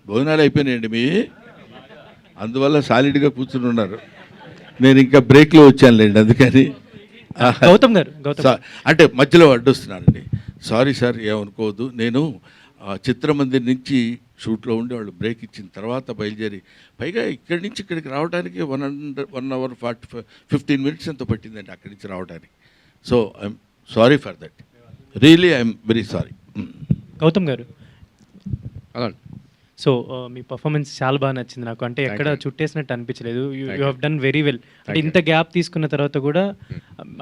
భోజనాలు అయిపోయినాయండి మీ, అందువల్ల సాలిడ్గా కూర్చుని ఉన్నారు. నేను ఇంకా బ్రేక్లో వచ్చానులేండి, అందుకని. గౌతమ్ గారు అంటే మధ్యలో అడ్డొస్తున్నానండి. సారీ సార్, ఏమనుకోవద్దు. నేను చిత్రమందిర్ నుంచి షూట్లో ఉండి వాళ్ళు బ్రేక్ ఇచ్చిన తర్వాత బయలుదేరి, పైగా ఇక్కడి నుంచి ఇక్కడికి రావడానికి 1 hour 15 minutes ఎంతో పట్టిందండి అక్కడి నుంచి రావడానికి. So I'm sorry for that, really I'm very sorry. Gautam గారు, అలా సో మీ పర్ఫార్మెన్స్ చాలా బాగా నచ్చింది నాకు. అంటే ఎక్కడ చుట్టేసినట్టు అనిపించలేదు. You have done very well. అంటే ఇంత గ్యాప్ తీసుకున్న తర్వాత కూడా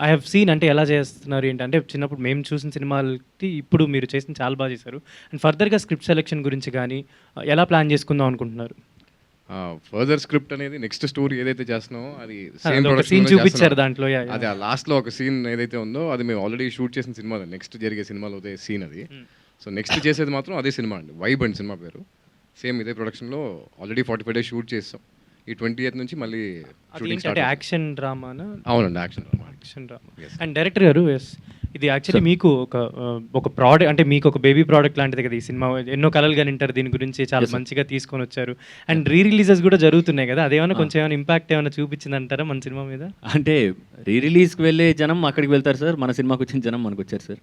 ఐ హ్యావ్ సీన్ అంటే ఎలా చేస్తున్నారు ఏంటంటే, చిన్నప్పుడు మేము చూసిన సినిమాలకి ఇప్పుడు మీరు చేసిన చాలా బాగా చేశారు. అండ్ ఫర్దర్గా స్క్రిప్ట్ సెలెక్షన్ గురించి కానీ ఎలా ప్లాన్ చేసుకుందాం అనుకుంటున్నారు? ఫర్దర్ స్క్రిప్ట్ అనేది నెక్స్ట్ స్టోరీ ఏదైతే చేస్తున్నామో అది సీన్ చూపించారు దాంట్లో. అది ఆ లాస్ట్లో ఒక సీన్ ఏదైతే ఉందో అది మేము ఆల్రెడీ షూట్ చేసిన సినిమా, నెక్స్ట్ జరిగే సినిమాలో అదే సీన్ అది. సో నెక్స్ట్ చేసేది మాత్రం అదే సినిమా అండి, వైబ్ అండ్ సినిమా పేరు. సేమ్ ఇదే ప్రొడక్షన్లో ఆల్రెడీ 45 days షూట్ చేస్తాం. ఈ 28th నుంచి మళ్ళీ యాక్షన్ డ్రామానా? అవునండి, యాక్షన్ డ్రామా. అండ్ డైరెక్టర్ గారు, ఎస్, ఇది యాక్చువల్లీ మీకు ఒక ప్రోడక్ట్, అంటే మీకు ఒక బేబీ ప్రోడక్ట్ లాంటిది కదా ఈ సినిమా. ఎన్నో కలలు కనింటారు దీని గురించి, చాలా మంచిగా తీసుకొని వచ్చారు. అండ్ రిలీజెస్ కూడా జరుగుతున్నాయి కదా, అదేమైనా కొంచెం ఏమైనా ఇంపాక్ట్ ఏమైనా చూపించింది అంటారా మన సినిమా మీద? అంటే రిలీజ్కి వెళ్ళే జనం అక్కడికి వెళ్తారు సార్, మన సినిమాకి వచ్చిన జనం మనకు వచ్చారు సార్.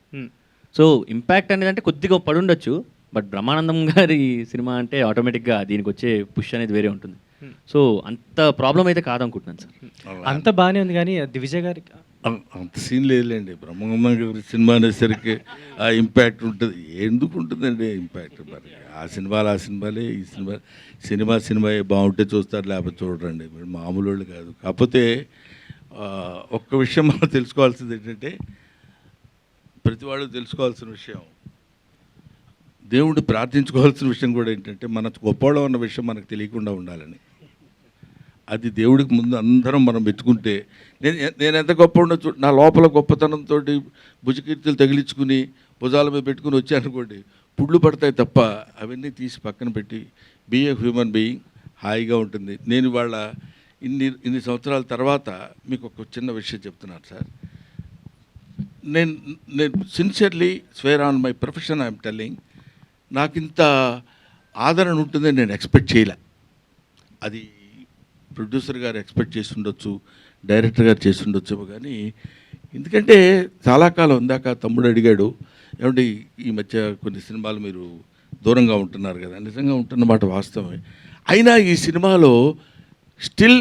సో ఇంపాక్ట్ అనేది అంటే కొద్దిగా పడుండొచ్చు, బట్ బ్రహ్మానందం గారి సినిమా అంటే ఆటోమేటిక్గా దీనికి వచ్చే పుష్ అనేది వేరే ఉంటుంది. సో అంత ప్రాబ్లం అయితే కాదనుకుంటున్నాను సార్. అంత బాగానే ఉంది, కానీ దివిజయ్ గారికి అంత సీన్ లేదులేండి. బ్రహ్మానందం గారి సినిమా అనేసరికి ఆ ఇంపాక్ట్ ఉంటుంది. ఎందుకు ఉంటుందండి ఇంపాక్ట్? మరి ఆ సినిమాలే, ఈ సినిమా బాగుంటే చూస్తారు, లేకపోతే చూడరండి. మామూలు వాళ్ళు కాదు. కాకపోతే ఒక్క విషయం మనం తెలుసుకోవాల్సింది ఏంటంటే, ప్రతి వాళ్ళు తెలుసుకోవాల్సిన విషయం, దేవుడు ప్రార్థించుకోవాల్సిన విషయం కూడా ఏంటంటే, మన గొప్పవాళ్ళం అన్న విషయం మనకు తెలియకుండా ఉండాలని. అది దేవుడికి ముందు అందరం మనం పెట్టుకుంటే, నేను ఎంత గొప్ప ఉండొచ్చు, నా లోపల గొప్పతనంతో భుజకీర్తులు తగిలించుకుని భుజాల మీద పెట్టుకుని వచ్చానుకోండి, పుళ్ళు పడతాయి తప్ప అవన్నీ తీసి పక్కన పెట్టి బీ ఏ హ్యూమన్ బీయింగ్, హాయిగా ఉంటుంది. నేను వాళ్ళ ఇన్ని సంవత్సరాల తర్వాత మీకు ఒక చిన్న విషయం చెప్తున్నాను సార్. నేను sincerely square on my profession I'm telling, నాకు ఇంత ఆదరణ ఉంటుందని నేను ఎక్స్పెక్ట్ చేయలే. అది ప్రొడ్యూసర్ గారు ఎక్స్పెక్ట్ చేసి ఉండొచ్చు, డైరెక్టర్ గారు చేసి ఉండొచ్చు, కానీ ఎందుకంటే చాలా కాలం ఇందాక తమ్ముడు అడిగాడు, ఏమంటే ఈ మధ్య కొన్ని సినిమాలు మీరు దూరంగా ఉంటున్నారు కదా. నిజంగా ఉంటున్నమాట వాస్తవమే. అయినా ఈ సినిమాలో స్టిల్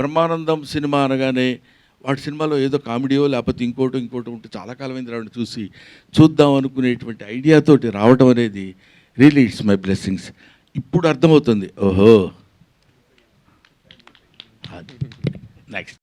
బ్రహ్మానందం సినిమా అనగానే వాటి సినిమాలో ఏదో కామెడీయో లేకపోతే ఇంకోటి ఉంటే చాలా కాలమైంది రావడం చూసి చూద్దాం అనుకునేటువంటి ఐడియాతోటి రావడం అనేది రియలీ ఇట్స్ మై బ్లెస్సింగ్స్. ఇప్పుడు అర్థమవుతుంది, ఓహో నెక్స్ట్.